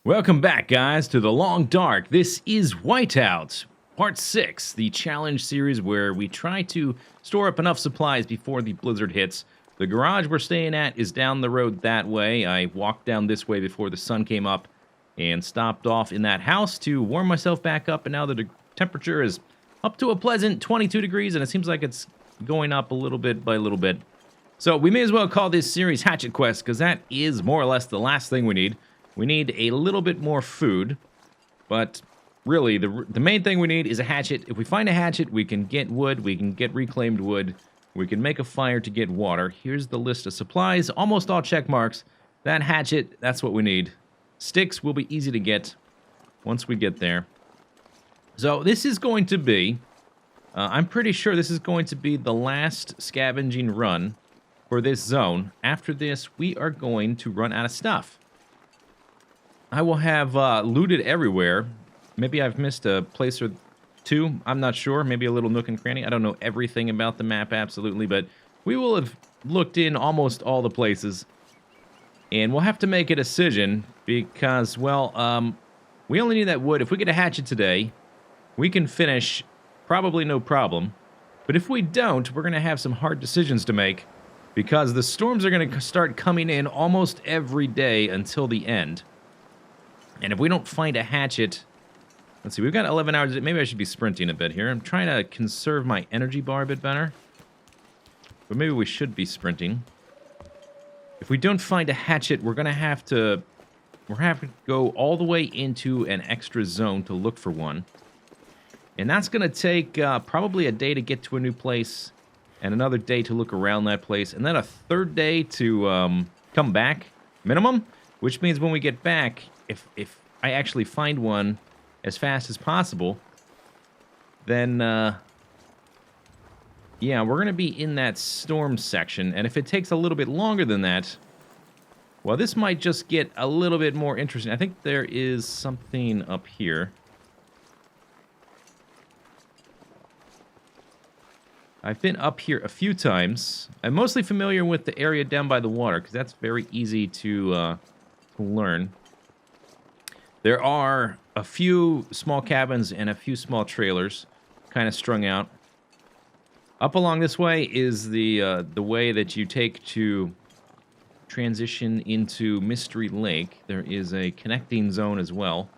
Welcome back, guys, to The Long Dark. This is Whiteout, Part 6, the challenge series where we try to store up enough supplies before the blizzard hits. The garage we're staying at is down the road that way. I walked down this way before the sun came up and stopped off in that house to warm myself back up, and now the temperature is up to a pleasant 22 degrees, and it seems like it's going up a little bit by little bit. So we may as well call this series Hatchet Quest, because that is more or less the last thing we need. We need a little bit more food, but really, the main thing we need is a hatchet. If we find a hatchet, we can get wood, we can get reclaimed wood, we can make a fire to get water. Here's the list of supplies, almost all check marks. That hatchet, that's what we need. Sticks will be easy to get once we get there. So this is going to be, I'm pretty sure this is going to be the last scavenging run for this zone. After this, we are going to run out of stuff. I will have looted everywhere. Maybe I've missed a place or two. I'm not sure. Maybe a little nook and cranny. I don't know everything about the map, absolutely, but we will have looked in almost all the places. And we'll have to make a decision because, well, we only need that wood. If we get a hatchet today, we can finish probably no problem. But if we don't, we're going to have some hard decisions to make because the storms are going to start coming in almost every day until the end. And if we don't find a hatchet... Let's see, we've got 11 hours. Maybe I should be sprinting a bit here. I'm trying to conserve my energy bar a bit better. But maybe we should be sprinting. If we don't find a hatchet, we're going to have to... We're going to have to go all the way into an extra zone to look for one. And that's going to take probably a day to get to a new place. And another day to look around that place. And then a third day to come back, minimum. Which means when we get back... If I actually find one as fast as possible, then, yeah, we're going to be in that storm section. And if it takes a little bit longer than that, well, this might just get a little bit more interesting. I think there is something up here. I've been up here a few times. I'm mostly familiar with the area down by the water, because that's very easy to learn. There are a few small cabins and a few small trailers kind of strung out. Up along this way is the way that you take to transition into Mystery Lake. There is a connecting zone as well.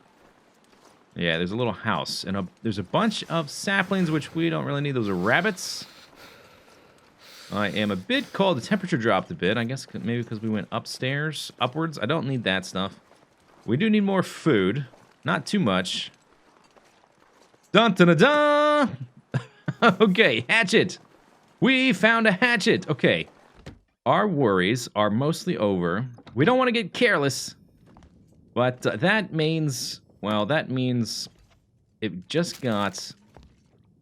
Yeah, there's a little house. And there's a bunch of saplings, which we don't really need. Those are rabbits. I am a bit cold. The temperature dropped a bit. I guess maybe because we went upstairs, upwards. I don't need that stuff. We do need more food. Not too much. Dun-dun-dun-dun! Okay, hatchet. We found a hatchet. Okay. Our worries are mostly over. We don't want to get careless. But that means... Well, that means it just got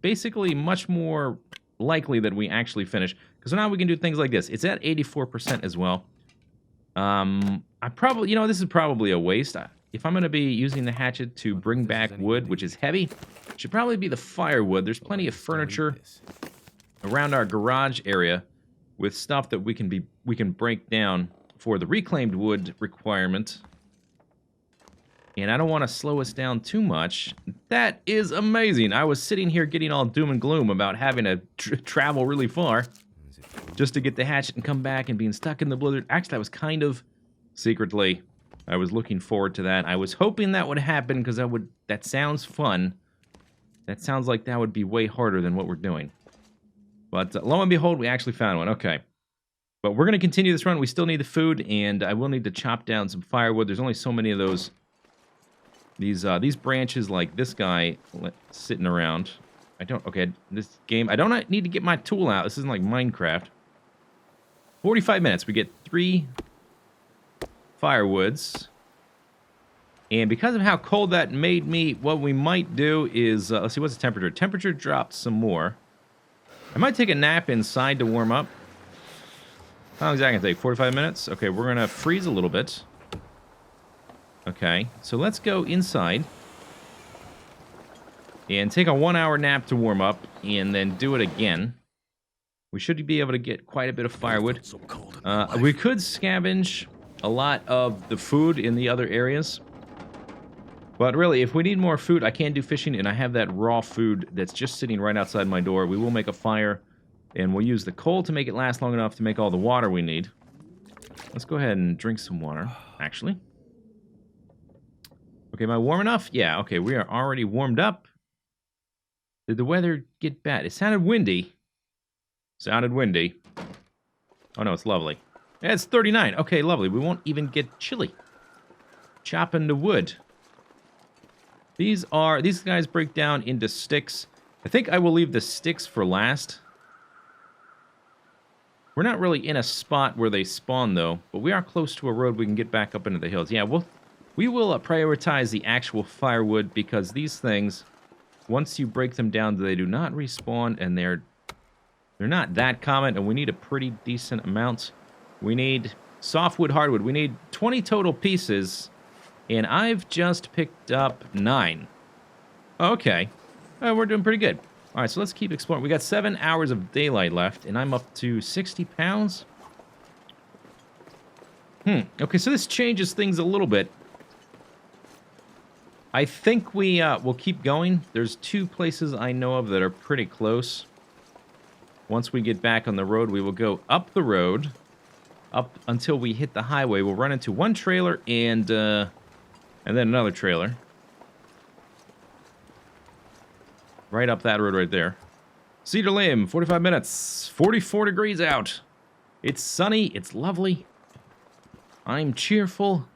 basically much more likely that we actually finish. Because now we can do things like this. It's at 84% as well. I probably, you know, this is probably a waste. If I'm going to be using the hatchet to bring back wood, which is heavy, it should probably be the firewood. There's plenty of furniture around our garage area with stuff that we can break down for the reclaimed wood requirement. And I don't want to slow us down too much. That is amazing. I was sitting here getting all doom and gloom about having to travel really far just to get the hatchet and come back and being stuck in the blizzard. Actually, I was kind of secretly, I was looking forward to that. I was hoping that would happen because that sounds fun. That sounds like that would be way harder than what we're doing. But lo and behold, we actually found one. Okay. But we're going to continue this run. We still need the food, and I will need to chop down some firewood. There's only so many of those. These branches like this guy sitting around. This game, I don't need to get my tool out. This isn't like Minecraft. 45 minutes. We get 3 firewoods. And because of how cold that made me, what we might do is, let's see, what's the temperature? Temperature dropped some more. I might take a nap inside to warm up. How long is that going to take? 45 minutes? Okay, we're going to freeze a little bit. Okay, so let's go inside. And take a 1-hour nap to warm up, and then do it again. We should be able to get quite a bit of firewood. We could scavenge a lot of the food in the other areas. But really, if we need more food, I can do fishing, and I have that raw food that's just sitting right outside my door. We will make a fire, and we'll use the coal to make it last long enough to make all the water we need. Let's go ahead and drink some water, actually. Okay, am I warm enough? Yeah, okay, we are already warmed up. Did the weather get bad? It sounded windy. Sounded windy. Oh, no, it's lovely. Yeah, it's 39. Okay, lovely. We won't even get chilly. Chopping the wood. These guys break down into sticks. I think I will leave the sticks for last. We're not really in a spot where they spawn, though, but we are close to a road we can get back up into the hills. Yeah, we will prioritize the actual firewood, because these things, once you break them down, they do not respawn, and they're not that common, and we need a pretty decent amount. We need softwood, hardwood. We need 20 total pieces, and I've just picked up 9. Okay. We're doing pretty good. All right, so let's keep exploring. We got 7 hours of daylight left, and I'm up to 60 pounds. Okay, so this changes things a little bit. I think we'll keep going. There's 2 places I know of that are pretty close. Once we get back on the road, we will go up the road, up until we hit the highway. We'll run into one trailer and then another trailer. Right up that road right there. Cedar Limb, 45 minutes, 44 degrees out. It's sunny, it's lovely. I'm cheerful.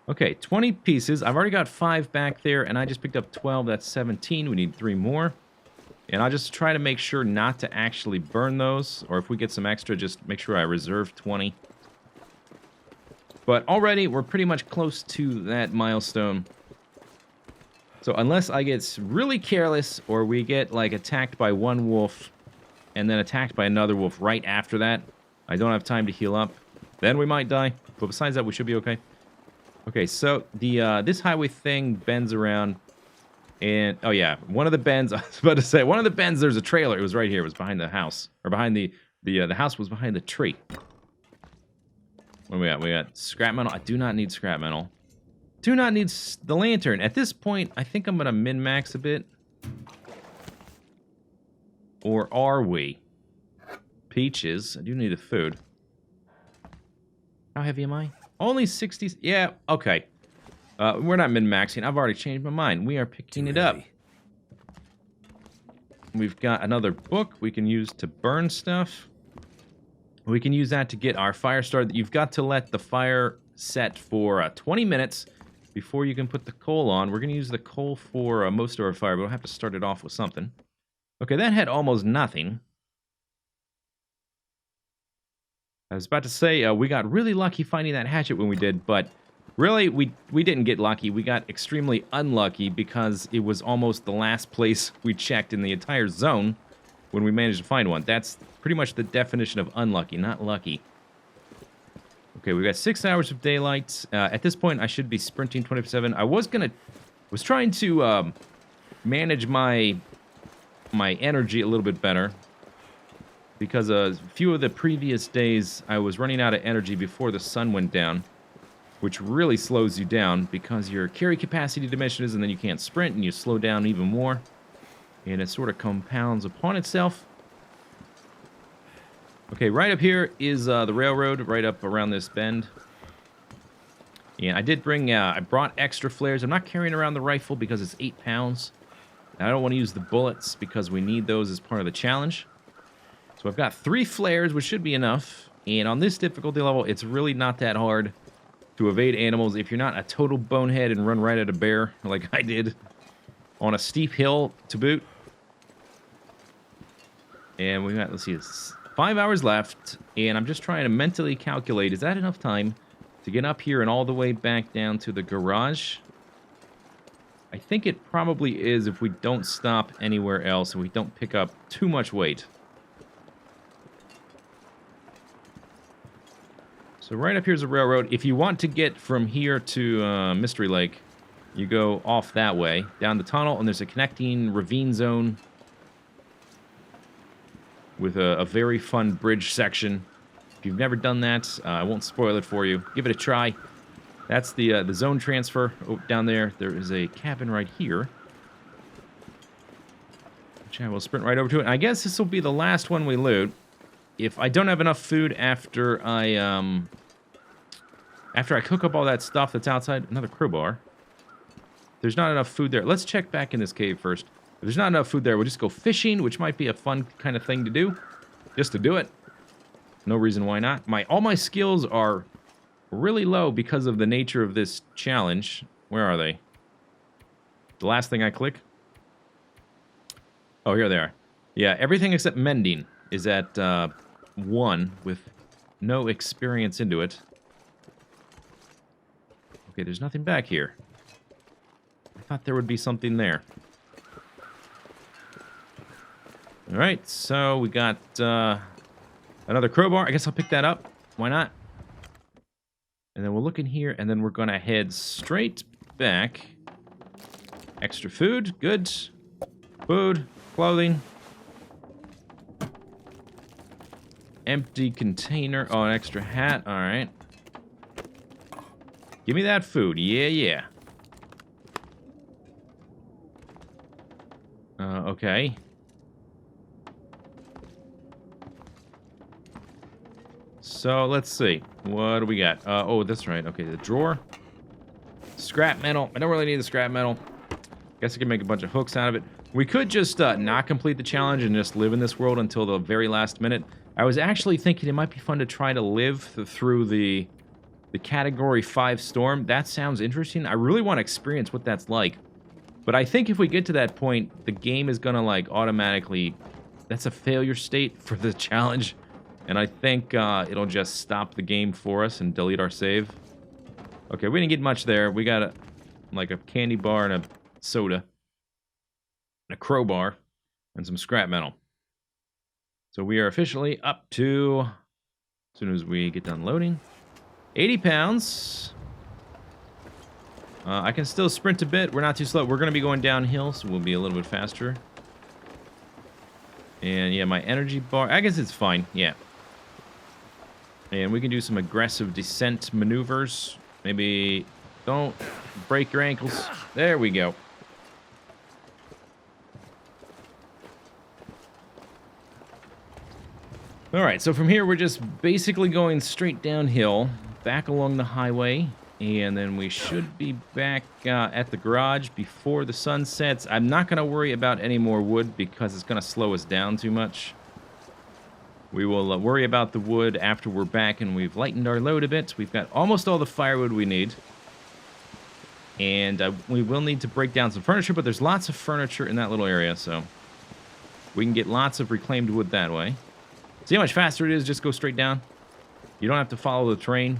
Okay, 20 pieces. I've already got 5 back there, and I just picked up 12. That's 17. We need 3 more. And I'll just try to make sure not to actually burn those, or if we get some extra, just make sure I reserve 20. But already, we're pretty much close to that milestone. So unless I get really careless, or we get, like, attacked by one wolf, and then attacked by another wolf right after that, I don't have time to heal up, then we might die. But besides that, we should be okay. Okay, so the this highway thing bends around, and oh yeah, one of the bends. I was about to say one of the bends. There's a trailer. It was right here. It was behind the house, or behind the house was behind the tree. What do we got? We got scrap metal. I do not need scrap metal. Do not need the lantern. At this point, I think I'm gonna min-max a bit. Or are we? Peaches. I do need the food. How heavy am I? Only 60. Yeah, okay. We're not min-maxing. I've already changed my mind. We are picking it up. We've got another book we can use to burn stuff. We can use that to get our fire started. You've got to let the fire set for 20 minutes before you can put the coal on. We're going to use the coal for most of our fire, but we'll have to start it off with something. Okay, that had almost nothing. I was about to say, we got really lucky finding that hatchet when we did, but really, we didn't get lucky. We got extremely unlucky because it was almost the last place we checked in the entire zone when we managed to find one. That's pretty much the definition of unlucky, not lucky. Okay, we got 6 hours of daylight. At this point, I should be sprinting 24/7. I was trying to manage my energy a little bit better, because a few of the previous days, I was running out of energy before the sun went down, which really slows you down because your carry capacity diminishes, and then you can't sprint, and you slow down even more, and it sort of compounds upon itself. Okay, right up here is the railroad, right up around this bend. And I did bring, I brought extra flares. I'm not carrying around the rifle because it's 8 pounds. I don't want to use the bullets because we need those as part of the challenge. So I've got 3 flares, which should be enough. And on this difficulty level, it's really not that hard to evade animals if you're not a total bonehead and run right at a bear like I did on a steep hill to boot. And we got, let's see, it's 5 hours left. And I'm just trying to mentally calculate, is that enough time to get up here and all the way back down to the garage? I think it probably is if we don't stop anywhere else and we don't pick up too much weight. So right up here's a railroad. If you want to get from here to Mystery Lake, you go off that way, down the tunnel, and there's a connecting ravine zone with a very fun bridge section. If you've never done that, I won't spoil it for you. Give it a try. That's the zone transfer. Oh, down there, there is a cabin right here. Which I will sprint right over to it. And I guess this will be the last one we loot. If I don't have enough food after I cook up all that stuff that's outside, another crowbar. There's not enough food there. Let's check back in this cave first. If there's not enough food there, we'll just go fishing, which might be a fun kind of thing to do. Just to do it. No reason why not. All my skills are really low because of the nature of this challenge. Where are they? The last thing I click? Oh, here they are. Yeah, everything except mending is at 1 with no experience into it. Okay, there's nothing back here. I thought there would be something there. Alright, so we got another crowbar. I guess I'll pick that up. Why not? And then we'll look in here, and then we're going to head straight back. Extra food. Good. Food. Clothing. Empty container. Oh, an extra hat. Alright. Give me that food. Yeah, yeah. Okay. So, let's see. What do we got? Oh, that's right. Okay, the drawer. Scrap metal. I don't really need the scrap metal. Guess I can make a bunch of hooks out of it. We could just not complete the challenge and just live in this world until the very last minute. I was actually thinking it might be fun to try to live through the Category 5 storm. That sounds interesting. I really want to experience what that's like. But I think if we get to that point, the game is going to, like, automatically... That's a failure state for the challenge. And I think it'll just stop the game for us and delete our save. Okay, we didn't get much there. We got, like, a candy bar and a soda. And a crowbar. And some scrap metal. So we are officially up to... As soon as we get done loading... 80 pounds. I can still sprint a bit. We're not too slow. We're going to be going downhill, so we'll be a little bit faster. And yeah, my energy bar... I guess it's fine. Yeah. And we can do some aggressive descent maneuvers. Maybe don't break your ankles. There we go. Alright, so from here we're just basically going straight downhill, back along the highway, and then we should be back at the garage before the sun sets. I'm not going to worry about any more wood because it's going to slow us down too much. We will worry about the wood after we're back and we've lightened our load a bit. We've got almost all the firewood we need. And we will need to break down some furniture, but there's lots of furniture in that little area, so we can get lots of reclaimed wood that way. See how much faster it is? Just go straight down. You don't have to follow the train.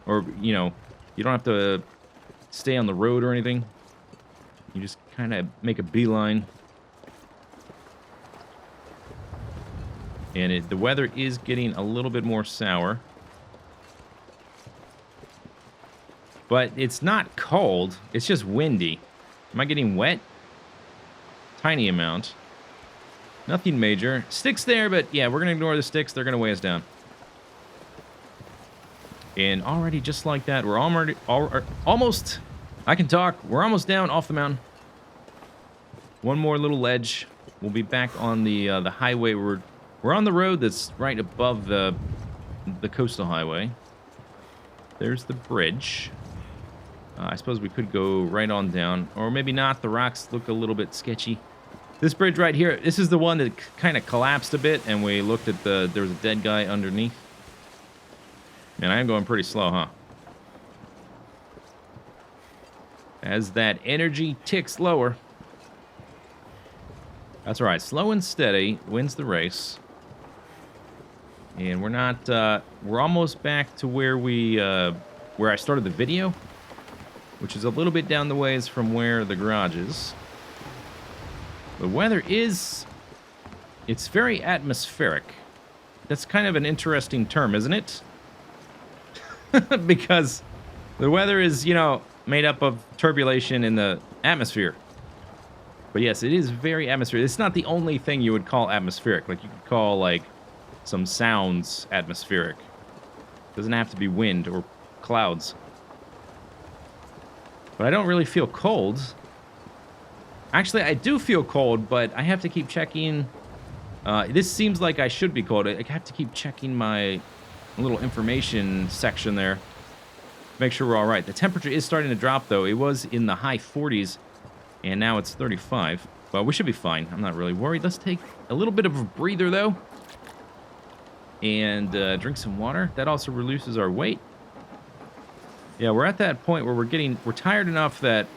Or, you know, you don't have to stay on the road or anything. You just kind of make a beeline. And the weather is getting a little bit more sour. But it's not cold. It's just windy. Am I getting wet? Tiny amount. Nothing major. Sticks there, but yeah, we're going to ignore the sticks. They're going to weigh us down. And already, just like that, we're almost... I can talk. We're almost down off the mountain. One more little ledge. We'll be back on the highway. We're on the road that's right above the coastal highway. There's the bridge. I suppose we could go right on down. Or maybe not. The rocks look a little bit sketchy. This bridge right here, this is the one that kind of collapsed a bit, and we looked at there was a dead guy underneath. Man, I am going pretty slow, huh? As that energy ticks lower. That's all right. Slow and steady wins the race. And we're not, we're almost back to where where I started the video, which is a little bit down the ways from where the garage is. The weather is... It's very atmospheric. That's kind of an interesting term, isn't it? Because the weather is, you know, made up of turbulation in the atmosphere. But yes, it is very atmospheric. It's not the only thing you would call atmospheric. Like, you could call, like, some sounds atmospheric. It doesn't have to be wind or clouds. But I don't really feel cold. Actually, I do feel cold, but I have to keep checking. This seems like I should be cold. I have to keep checking my little information section there. Make sure we're all right. The temperature is starting to drop, though. It was in the high 40s, and now it's 35. But we should be fine. I'm not really worried. Let's take a little bit of a breather, though. And drink some water. That also reduces our weight. Yeah, we're at that point where we're tired enough that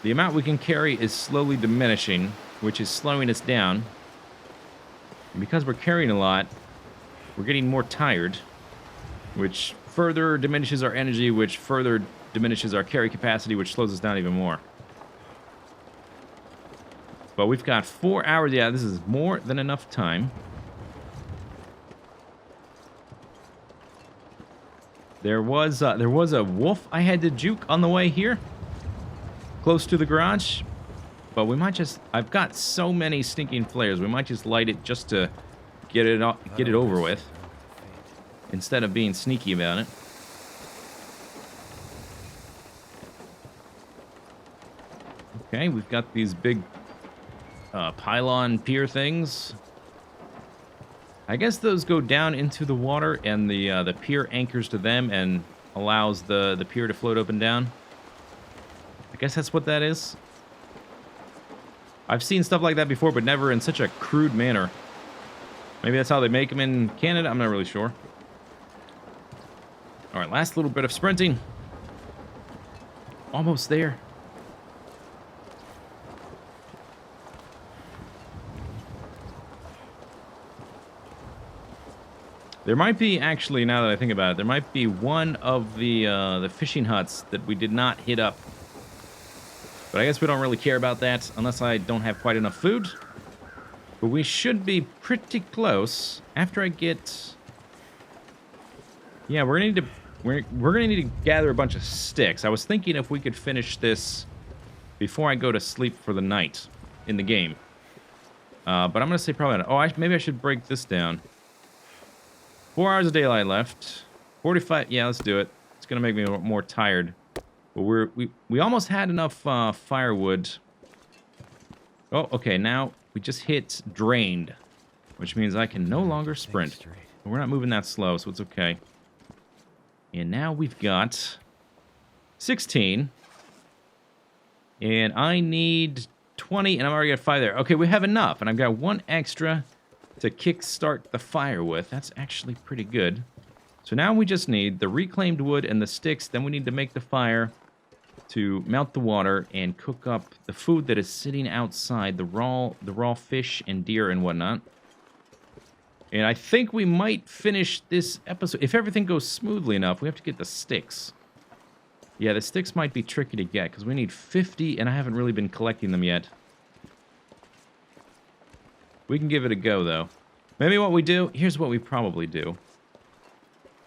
the amount we can carry is slowly diminishing, which is slowing us down. And because we're carrying a lot, we're getting more tired, which further diminishes our energy, which further diminishes our carry capacity, which slows us down even more. But we've got 4 hours. Yeah, this is more than enough time. There was a wolf I had to juke on the way here, close to the garage. But we might just... I've got so many stinking flares. We might just light it just to get it over with, instead of being sneaky about it. Okay, we've got these big pylon pier things. I guess those go down into the water, and the pier anchors to them and allows the pier to float up and down. I guess that's what that is. I've seen stuff like that before, but never in such a crude manner. Maybe that's how they make them in Canada. I'm not really sure. All right, last little bit of sprinting. Almost there. There might be, actually, now that I think about it, there might be one of the fishing huts that we did not hit up. But I guess we don't really care about that unless I don't have quite enough food. But we should be pretty close after I get... Yeah, we're gonna need to gather a bunch of sticks. I was thinking if we could finish this before I go to sleep for the night in the game. But I'm gonna say probably not. Oh, maybe I should break this down. 4 hours of daylight left. 45. Yeah, let's do it. It's gonna make me more tired. But we almost had enough firewood. Oh, okay. Now we just hit drained, which means I can no longer sprint. But we're not moving that slow, so it's okay. And now we've got 16. And I need 20, and I'm already at 5 there. Okay, we have enough, and I've got 1 extra to kickstart the fire with. That's actually pretty good. So now we just need the reclaimed wood and the sticks. Then we need to make the fire to melt the water and cook up the food that is sitting outside, the raw fish and deer and whatnot. And I think we might finish this episode. If everything goes smoothly enough, we have to get the sticks. Yeah, the sticks might be tricky to get because we need 50, and I haven't really been collecting them yet. We can give it a go, though. Maybe what we do... Here's what we probably do.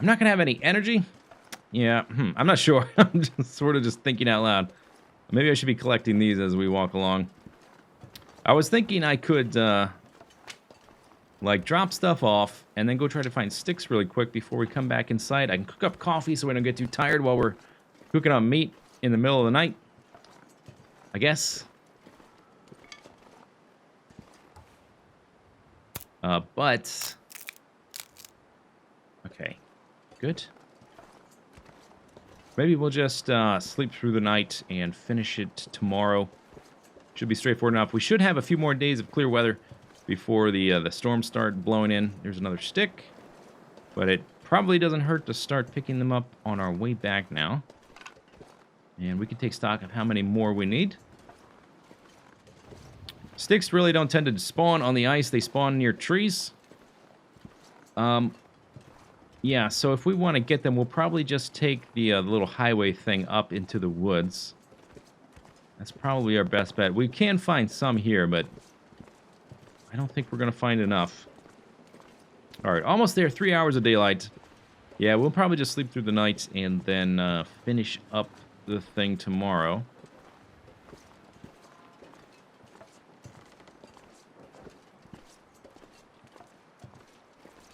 I'm not going to have any energy. Yeah, I'm not sure. I'm just sort of just thinking out loud. Maybe I should be collecting these as we walk along. I was thinking I could, like, drop stuff off and then go try to find sticks really quick before we come back inside. I can cook up coffee so we don't get too tired while we're cooking up meat in the middle of the night. I guess. But... Okay. Good. Maybe we'll just sleep through the night and finish it tomorrow. Should be straightforward enough. We should have a few more days of clear weather before the storms start blowing in. There's another stick. But it probably doesn't hurt to start picking them up on our way back now. And we can take stock of how many more we need. Sticks really don't tend to spawn on the ice. They spawn near trees. Yeah, so if we want to get them, we'll probably just take the little highway thing up into the woods. That's probably our best bet. We can find some here, but I don't think we're going to find enough. All right, almost there. 3 hours of daylight. Yeah, we'll probably just sleep through the night and then finish up the thing tomorrow.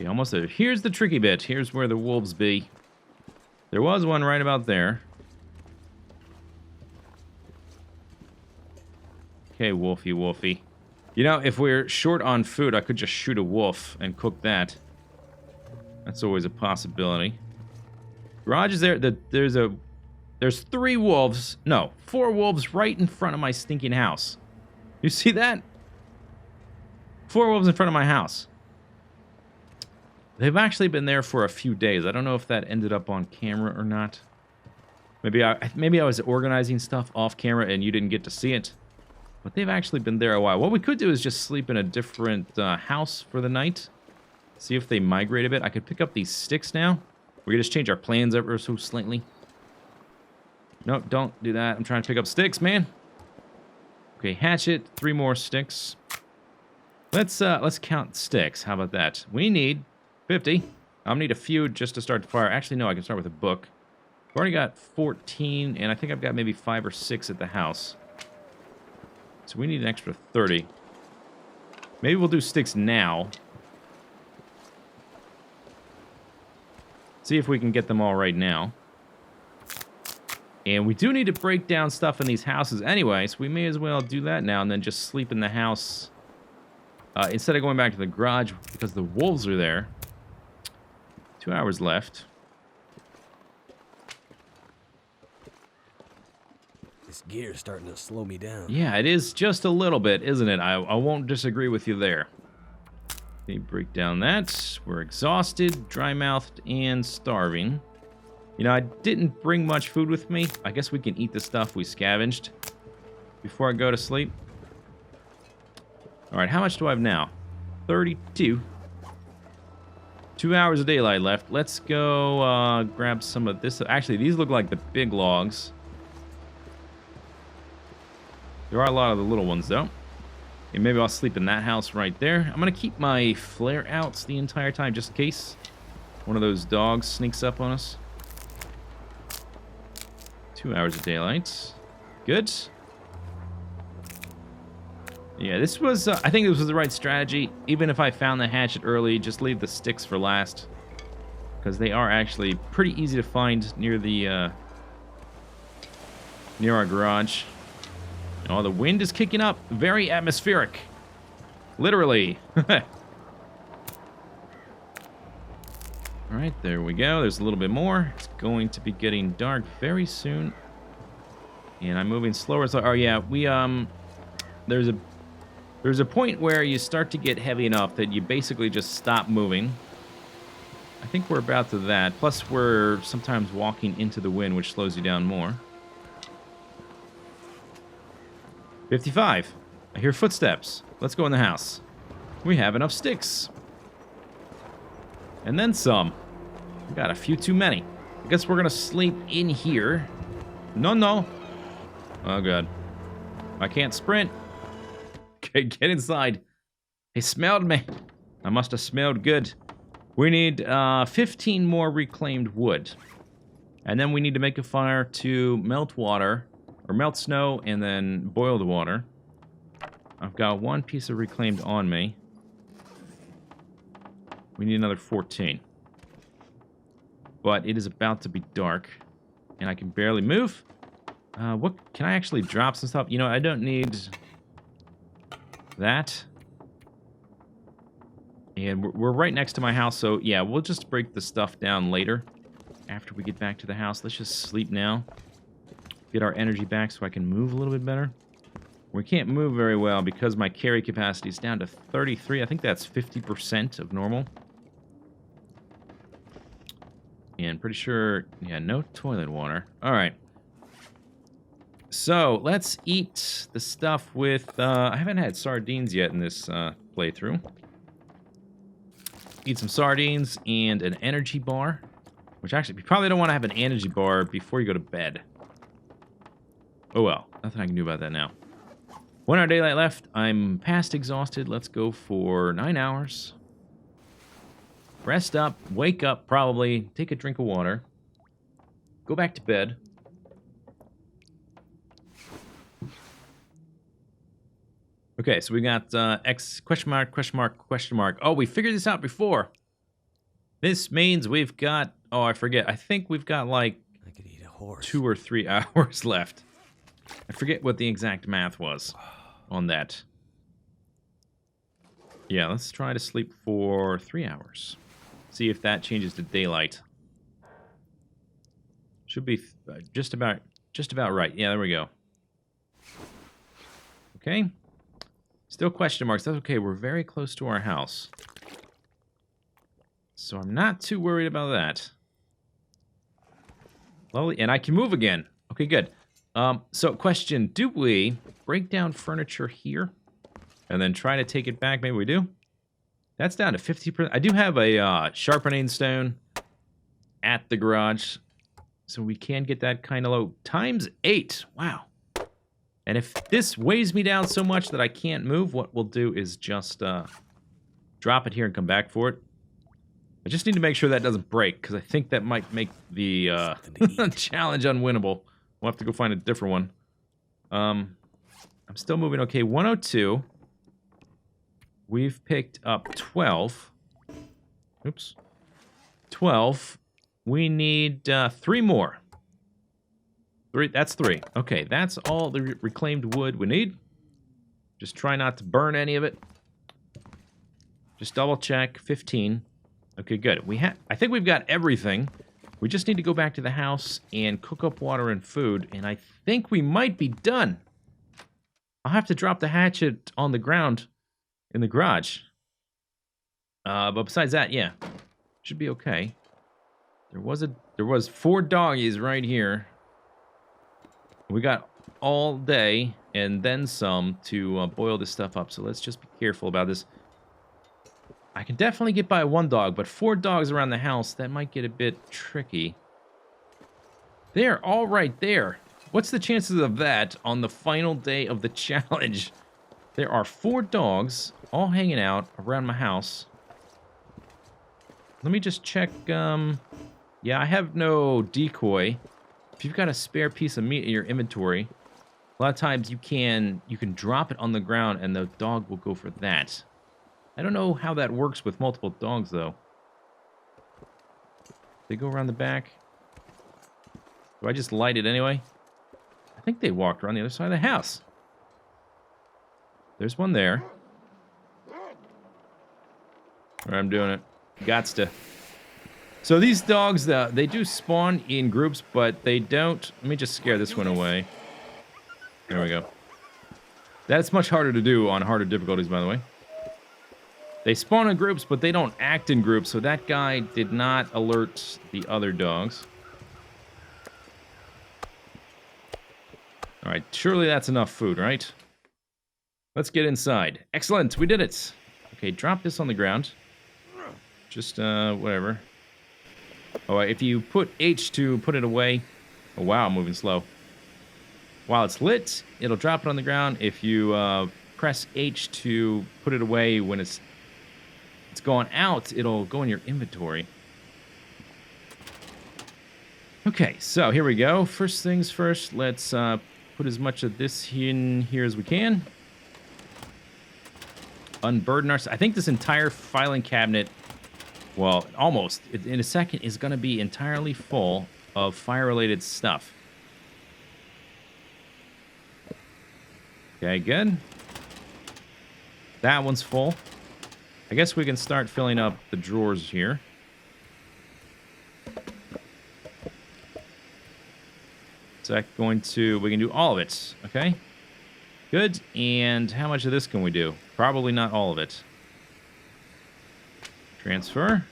Okay, almost there. Here's the tricky bit. Here's where the wolves be. There was one right about there. Okay, wolfie, wolfie. You know, if we're short on food, I could just shoot a wolf and cook that. That's always a possibility. Garage is there. There's 3 wolves. No, 4 wolves right in front of my stinking house. You see that? 4 wolves in front of my house. They've actually been there for a few days. I don't know if that ended up on camera or not. Maybe I was organizing stuff off camera and you didn't get to see it. But they've actually been there a while. What we could do is just sleep in a different house for the night. See if they migrate a bit. I could pick up these sticks now. We could just change our plans ever so slightly. No, don't do that. I'm trying to pick up sticks, man. Okay, hatchet. 3 more sticks. Let's count sticks. How about that? We need 50. I'll need a few just to start the fire. Actually, no, I can start with a book. I've already got 14, and I think I've got maybe 5 or 6 at the house. So we need an extra 30. Maybe we'll do sticks now. See if we can get them all right now. And we do need to break down stuff in these houses anyway, so we may as well do that now and then just sleep in the house instead of going back to the garage because the wolves are there. 2 hours left. This gear's starting to slow me down. Yeah, it is just a little bit, isn't it? I won't disagree with you there. Okay, break down that. We're exhausted, dry-mouthed, and starving. You know, I didn't bring much food with me. I guess we can eat the stuff we scavenged before I go to sleep. All right, how much do I have now? 32. 2 hours of daylight left. Let's go grab some of this. Actually, these look like the big logs. There are a lot of the little ones, though. And maybe I'll sleep in that house right there. I'm going to keep my flare-outs the entire time, just in case one of those dogs sneaks up on us. 2 hours of daylight. Good. Yeah, this was... I think this was the right strategy. Even if I found the hatchet early, just leave the sticks for last. Because they are actually pretty easy to find near the... near our garage. Oh, the wind is kicking up. Very atmospheric. Literally. Alright, there we go. There's a little bit more. It's going to be getting dark very soon. And I'm moving slower. So, oh, yeah. There's a point where you start to get heavy enough that you basically just stop moving. I think we're about to that. Plus, we're sometimes walking into the wind, which slows you down more. 55. I hear footsteps. Let's go in the house. We have enough sticks. And then some. We got a few too many. I guess we're going to sleep in here. No, no. Oh, God. I can't sprint. Okay, get inside. He smelled me. I must have smelled good. We need 15 more reclaimed wood. And then we need to make a fire to melt water. Or melt snow and then boil the water. I've got 1 piece of reclaimed on me. We need another 14. But it is about to be dark. And I can barely move. What can I actually drop some stuff? You know, I don't need that. And we're right next to my house, so yeah, we'll just break the stuff down later. After we get back to the house. Let's just sleep now. Get our energy back so I can move a little bit better. We can't move very well because my carry capacity is down to 33. I think that's 50% of normal. And pretty sure, yeah, no toilet water. All right. So let's eat the stuff with, I haven't had sardines yet in this playthrough. Eat some sardines and an energy bar. Which actually, you probably don't want to have an energy bar before you go to bed. Oh well, nothing I can do about that now. 1 hour daylight left. I'm past exhausted. Let's go for 9 hours. Rest up, wake up probably, take a drink of water. Go back to bed. Okay, so we got X question mark, question mark, question mark. Oh, we figured this out before. This means we've got, oh, I forget. I think we've got like I could eat a horse. 2 or 3 hours left. I forget what the exact math was. on that. Yeah, let's try to sleep for 3 hours. See if that changes to daylight. Should be just about right. Yeah, there we go. Okay. Still question marks. That's okay. We're very close to our house. So I'm not too worried about that. Lovely. And I can move again. Okay, good. So question, do we break down furniture here and then try to take it back? Maybe we do. That's down to 50%. I do have a sharpening stone at the garage, so we can get that kind of low. Times 8. Wow. And if this weighs me down so much that I can't move, what we'll do is just drop it here and come back for it. I just need to make sure that doesn't break, because I think that might make the challenge unwinnable. We'll have to go find a different one. I'm still moving. Okay, 102. We've picked up 12. Oops. 12. We need 3 more. 3. That's 3. Okay, that's all the reclaimed wood we need. Just try not to burn any of it. Just double check. 15. Okay, good. I think we've got everything. We just need to go back to the house and cook up water and food, and I think we might be done. I'll have to drop the hatchet on the ground in the garage. But besides that, yeah, should be okay. There was 4 doggies right here. We got all day and then some to boil this stuff up. So let's just be careful about this. I can definitely get by 1 dog, but 4 dogs around the house, that might get a bit tricky. They're all right there. What's the chances of that on the final day of the challenge? There are 4 dogs all hanging out around my house. Let me just check. Yeah, I have no decoy. If you've got a spare piece of meat in your inventory, a lot of times you can drop it on the ground and the dog will go for that. I don't know how that works with multiple dogs, though. They go around the back. Do I just light it anyway? I think they walked around the other side of the house. There's one there. I'm doing it. Gots to. So these dogs, they do spawn in groups, but they don't. Let me just scare this one away. There we go. That's much harder to do on harder difficulties, by the way. They spawn in groups, but they don't act in groups, so that guy did not alert the other dogs. All right, surely that's enough food, right? Let's get inside. Excellent, we did it. Okay, drop this on the ground. Just, whatever. Oh, if you put H to put it away... Oh, wow, I'm moving slow. While it's lit, it'll drop it on the ground. If you press H to put it away when it's gone out, it'll go in your inventory. Okay, so here we go. First things first, let's put as much of this in here as we can. Unburden our... I think this entire filing cabinet... Well, almost, in a second, is going to be entirely full of fire-related stuff. Okay, good. That one's full. I guess we can start filling up the drawers here. Is that going to... We can do all of it, okay? Good, and how much of this can we do? Probably not all of it. Transfer.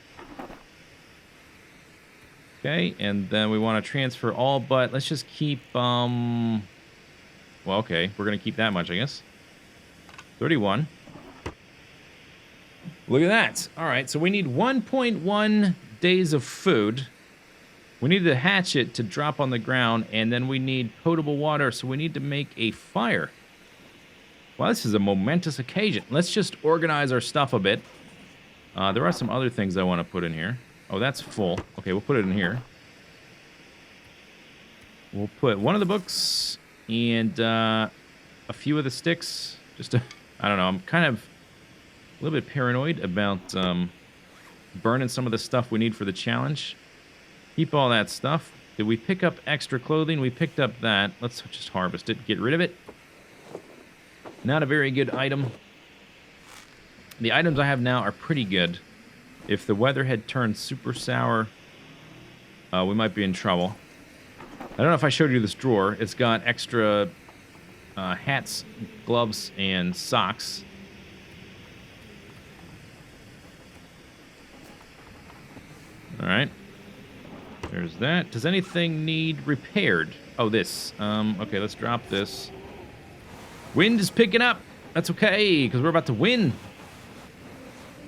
Okay, and then we want to transfer all, but let's just keep, well, okay, we're going to keep that much, I guess. 31. Look at that. All right, so we need 1.1 days of food. We need the hatchet to drop on the ground, and then we need potable water, so we need to make a fire. Well, this is a momentous occasion. Let's just organize our stuff a bit. There are some other things I want to put in here. Oh, that's full. Okay, we'll put it in here. We'll put one of the books and a few of the sticks. Just to, I don't know, I'm kind of a little bit paranoid about burning some of the stuff we need for the challenge. Keep all that stuff. Did we pick up extra clothing? We picked up that. Let's just harvest it, get rid of it. Not a very good item. The items I have now are pretty good. If the weather had turned super sour, we might be in trouble. I don't know if I showed you this drawer. It's got extra hats, gloves, and socks. All right. There's that. Does anything need repaired? Oh, this. Okay, let's drop this. Wind is picking up. That's okay, because we're about to win.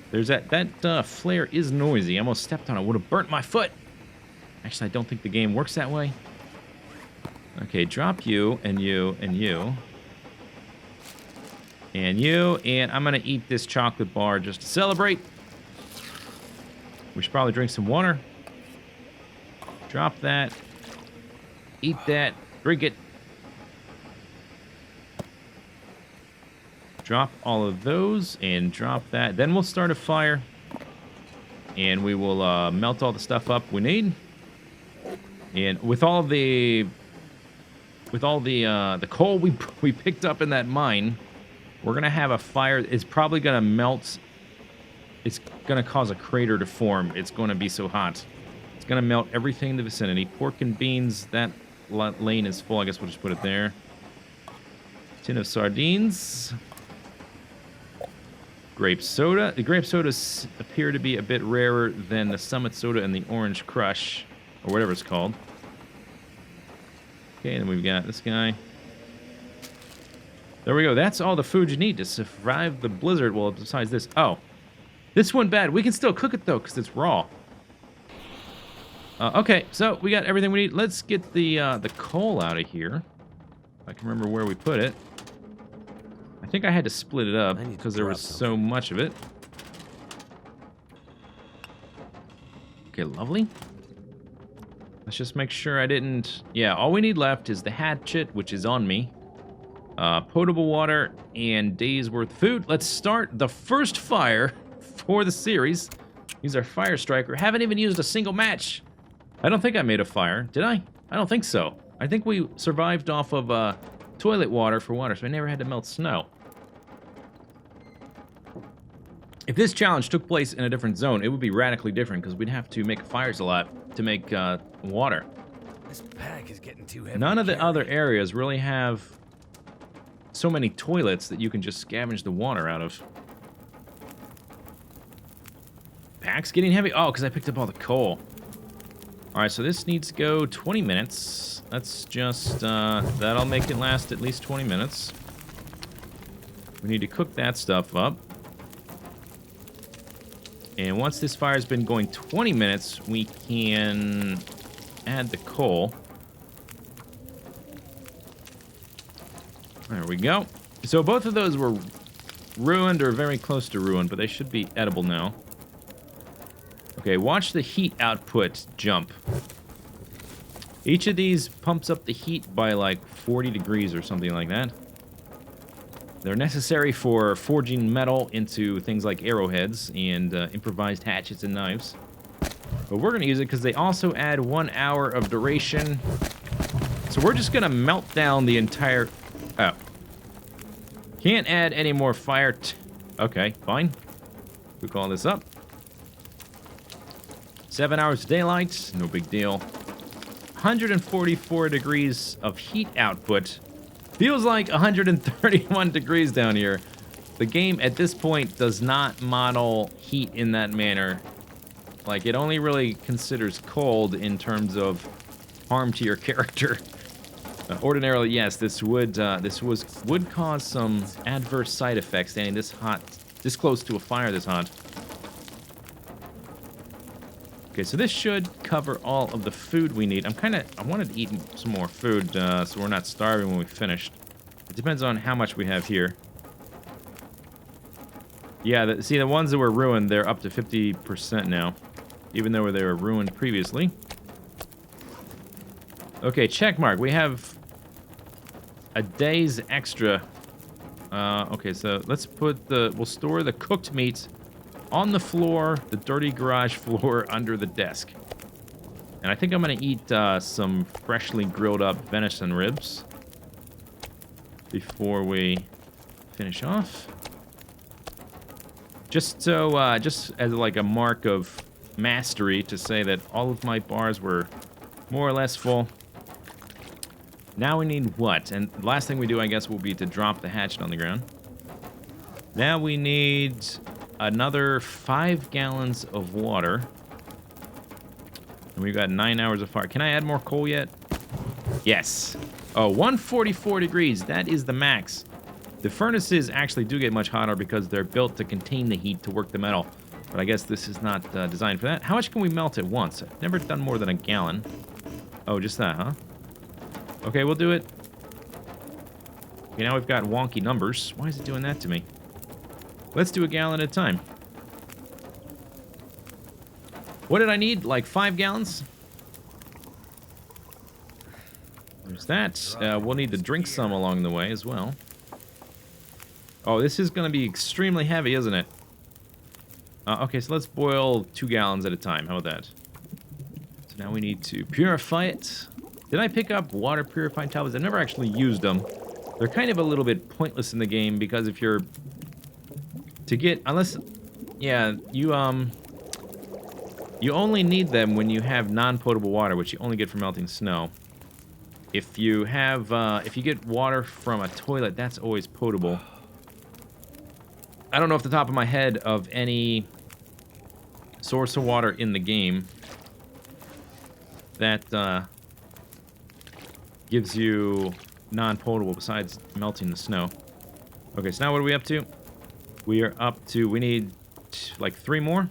There's that. That flare is noisy. I almost stepped on it. Would have burnt my foot. Actually, I don't think the game works that way. Okay, drop you, and you, and you. And you, and I'm going to eat this chocolate bar just to celebrate. We should probably drink some water. Drop that. Eat that. Drink it. Drop all of those and drop that. Then we'll start a fire. And we will melt all the stuff up we need. And with all the coal we picked up in that mine, we're gonna have a fire. It's probably gonna melt. It's gonna cause a crater to form. It's gonna be so hot. It's gonna melt everything in the vicinity. Pork and beans. That lane is full. I guess we'll just put it there. Tin of sardines. Grape soda. The grape sodas appear to be a bit rarer than the Summit soda and the Orange Crush, or whatever it's called. Okay, then we've got this guy. There we go. That's all the food you need to survive the blizzard. Well, besides this. Oh. This one bad. We can still cook it, though, because it's raw. Okay, so we got everything we need. Let's get the coal out of here. If I can remember where we put it. I think I had to split it up because there was so much of it. Okay, lovely. Let's just make sure I didn't... Yeah, all we need left is the hatchet, which is on me. Potable water and days worth of food. Let's start the first fire for the series. Use our fire striker. Haven't even used a single match. I don't think I made a fire. Did I? I don't think so. I think we survived off of toilet water for water, so I never had to melt snow. If this challenge took place in a different zone, it would be radically different because we'd have to make fires a lot to make water. This pack is getting too heavy. None of the other areas really have so many toilets that you can just scavenge the water out of. Pack's getting heavy? Oh, because I picked up all the coal. Alright, so this needs to go 20 minutes. That's just, that'll make it last at least 20 minutes. We need to cook that stuff up. And once this fire's been going 20 minutes, we can add the coal. There we go. So both of those were ruined or very close to ruined, but they should be edible now. Okay, watch the heat output jump. Each of these pumps up the heat by like 40 degrees or something like that. They're necessary for forging metal into things like arrowheads and improvised hatchets and knives. But we're going to use it because they also add 1 hour of duration. So we're just going to melt down the entire... Oh. Can't add any more fire... Okay, fine. We call this up. 7 hours of daylight, no big deal. 144 degrees of heat output. Feels like 131 degrees down here. The game at this point does not model heat in that manner. Like, it only really considers cold in terms of harm to your character. Ordinarily, yes, this would cause some adverse side effects standing this hot, this close to a fire this hot. Okay, so this should cover all of the food we need. I wanted to eat some more food, so we're not starving when we finished. It depends on how much we have here. Yeah, see, the ones that were ruined, they're up to 50% now, even though they were ruined previously. Okay, check mark. We have a day's extra. Okay, so let's put we'll store the cooked meat on the floor, the dirty garage floor, under the desk. And I think I'm going to eat some freshly grilled up venison ribs before we finish off. Just so, just as like a mark of mastery to say that all of my bars were more or less full. Now we need what? And the last thing we do, I guess, will be to drop the hatchet on the ground. Now we need another 5 gallons of water. And we've got 9 hours of fire. Can I add more coal yet? Yes. Oh, 144 degrees. That is the max. The furnaces actually do get much hotter because they're built to contain the heat to work the metal. But I guess this is not designed for that. How much can we melt at once? I've never done more than a gallon. Oh, just that, huh? Okay, we'll do it. Okay, now we've got wonky numbers. Why is it doing that to me? Let's do a gallon at a time. What did I need? Like 5 gallons? There's that. We'll need to drink some along the way as well. Oh, this is going to be extremely heavy, isn't it? Okay, so let's boil 2 gallons at a time. How about that? So now we need to purify it. Did I pick up water purifying tablets? I've never actually used them. They're kind of a little bit pointless in the game because if you're... To get... Unless... Yeah, you only need them when you have non-potable water, which you only get from melting snow. If you have... if you get water from a toilet, that's always potable. I don't know off the top of my head of any source of water in the game that gives you non-potable besides melting the snow. Okay, so now what are we up to? We are up to, we need like 3 more.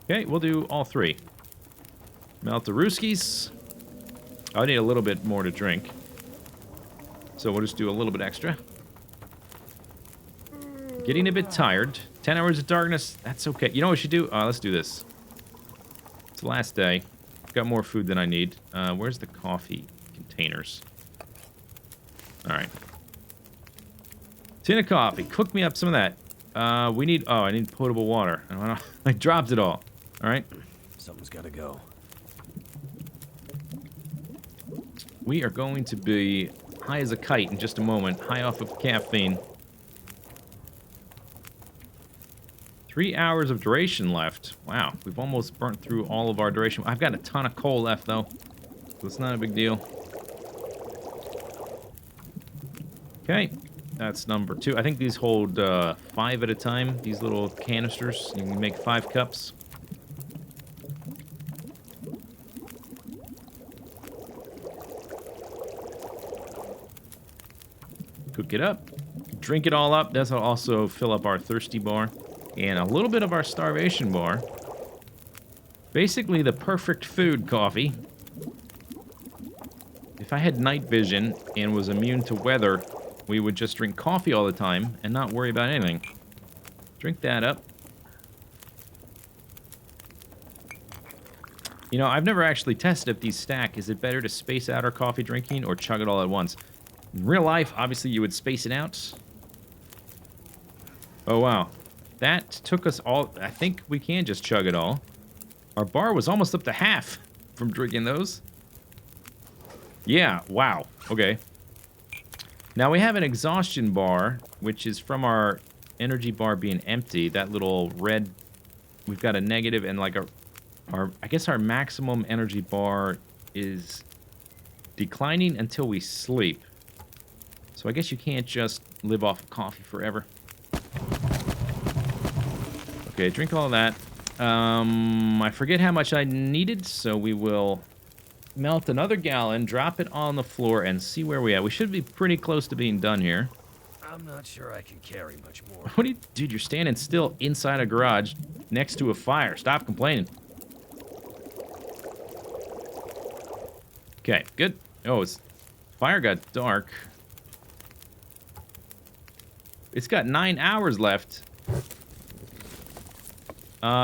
Okay, we'll do all 3. Melt the Rooskies. I need a little bit more to drink. So we'll just do a little bit extra. Getting a bit tired. 10 hours of darkness, that's okay. You know what we should do? Let's do this. It's the last day. Got more food than I need. Where's the coffee containers? Alright. Tin of coffee. Cook me up some of that. We need... Oh, I need potable water. I dropped it all. Alright. Something's gotta go. We are going to be high as a kite in just a moment. High off of caffeine. 3 hours of duration left. Wow, we've almost burnt through all of our duration. I've got a ton of coal left, though. So it's not a big deal. Okay, that's number 2. I think these hold 5 at a time. These little canisters. You can make 5 cups. Cook it up. Drink it all up. This will also fill up our thirsty bar. And a little bit of our starvation bar. Basically the perfect food, coffee. If I had night vision and was immune to weather, we would just drink coffee all the time and not worry about anything. Drink that up. You know, I've never actually tested if these stack. Is it better to space out our coffee drinking or chug it all at once? In real life, obviously you would space it out. Oh, wow. That took us all... I think we can just chug it all. Our bar was almost up to half from drinking those. Yeah, wow. Okay. Now we have an exhaustion bar, which is from our energy bar being empty. That little red... We've got a negative and like our... I guess our maximum energy bar is declining until we sleep. So I guess you can't just live off of coffee forever. Okay, drink all that. I forget how much I needed, so we will melt another gallon, drop it on the floor, and see where we are. We should be pretty close to being done here. I'm not sure I can carry much more. What are you... Dude, you're standing still inside a garage next to a fire. Stop complaining. Okay, good. Oh, fire got dark. It's got 9 hours left.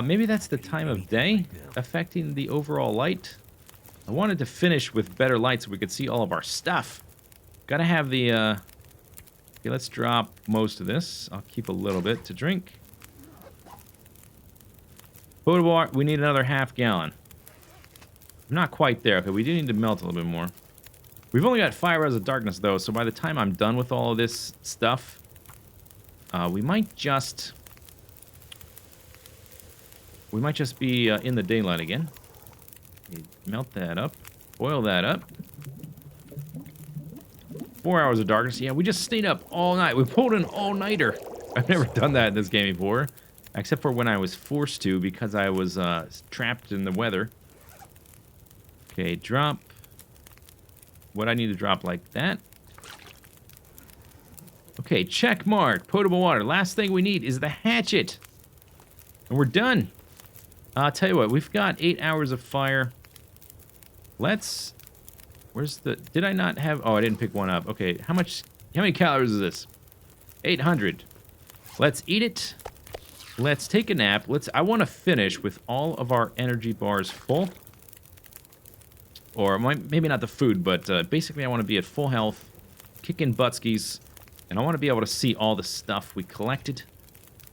Maybe that's the time of day affecting the overall light. I wanted to finish with better light so we could see all of our stuff. Gotta have the, Okay, let's drop most of this. I'll keep a little bit to drink. Potable water, we need another half gallon. I'm not quite there. Okay, we do need to melt a little bit more. We've only got 5 hours of darkness, though, so by the time I'm done with all of this stuff, We might just be in the daylight again. Okay, melt that up. Boil that up. 4 hours of darkness. Yeah, we just stayed up all night. We pulled an all-nighter. I've never done that in this game before. Except for when I was forced to because I was trapped in the weather. Okay, drop. What I need to drop like that. Okay, check mark. Potable water. Last thing we need is the hatchet. And we're done. I'll tell you what. We've got 8 hours of fire. Let's... Where's the... Did I not have... Oh, I didn't pick one up. Okay, how many calories is this? 800. Let's eat it. Let's take a nap. I want to finish with all of our energy bars full. Or maybe not the food, but basically I want to be at full health, kicking buttskis, and I want to be able to see all the stuff we collected.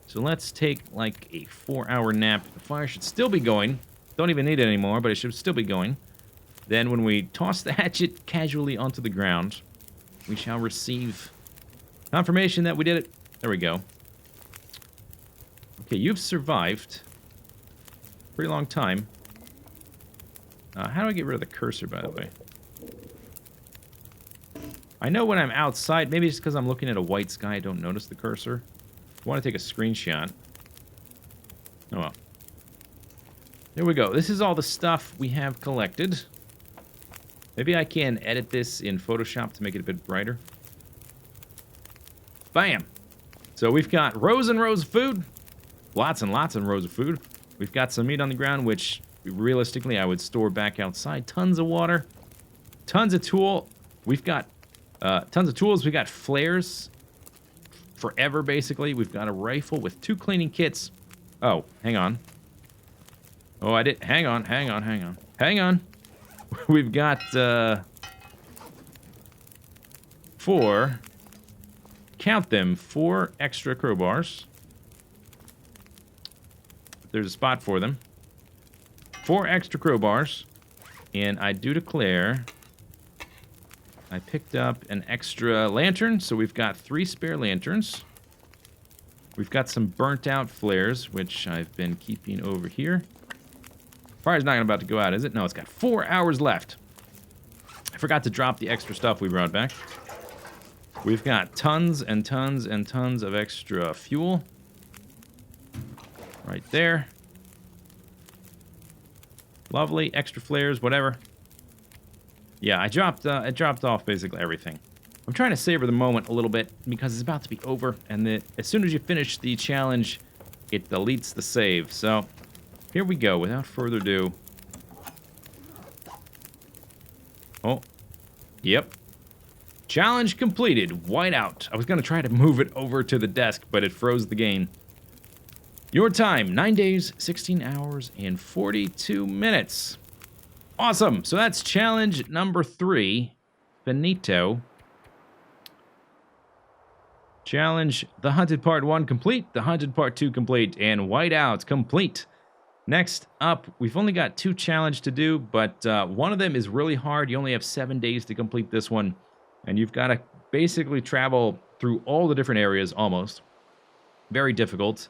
So let's take like a 4-hour nap. The fire should still be going. Don't even need it anymore, but it should still be going. Then when we toss the hatchet casually onto the ground, we shall receive confirmation that we did it. There we go. Okay, you've survived a pretty long time. How do I get rid of the cursor, by the way? I know when I'm outside, maybe it's because I'm looking at a white sky, I don't notice the cursor. I want to take a screenshot. Oh well. There we go. This is all the stuff we have collected. Maybe I can edit this in Photoshop to make it a bit brighter. Bam! So we've got rows and rows of food. Lots and lots of rows of food. We've got some meat on the ground, which realistically I would store back outside. Tons of water. Tons of tool. We've got tons of tools. We've got flares. Forever, basically. We've got a rifle with 2 cleaning kits. Oh, hang on. Oh, I did. Hang on. Hang on. We've got 4. Count them. 4 extra crowbars. There's a spot for them. 4 extra crowbars. And I do declare I picked up an extra lantern, so we've got 3 spare lanterns. We've got some burnt out flares, which I've been keeping over here. Fire's not about to go out, is it? No, it's got 4 hours left. I forgot to drop the extra stuff we brought back. We've got tons and tons and tons of extra fuel. Right there. Lovely. Extra flares, whatever. Yeah, I dropped off basically everything. I'm trying to savor the moment a little bit because it's about to be over, and as soon as you finish the challenge, it deletes the save. So, here we go. Without further ado. Oh. Yep. Challenge completed. Whiteout. I was going to try to move it over to the desk, but it froze the game. Your time, 9 days, 16 hours, and 42 minutes. Awesome. So that's challenge number 3. Finito. Challenge, The Hunted Part 1 complete, The Hunted Part 2 complete, and Whiteout complete. Next up, we've only got 2 challenges to do, but one of them is really hard. You only have 7 days to complete this one, and you've got to basically travel through all the different areas almost. Very difficult.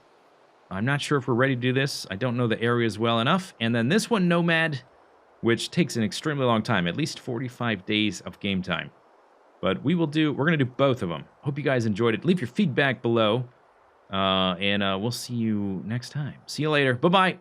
I'm not sure if we're ready to do this. I don't know the areas well enough. And then this one, Nomad, which takes an extremely long time, at least 45 days of game time. But we're going to do both of them. Hope you guys enjoyed it. Leave your feedback below, and we'll see you next time. See you later. Bye-bye.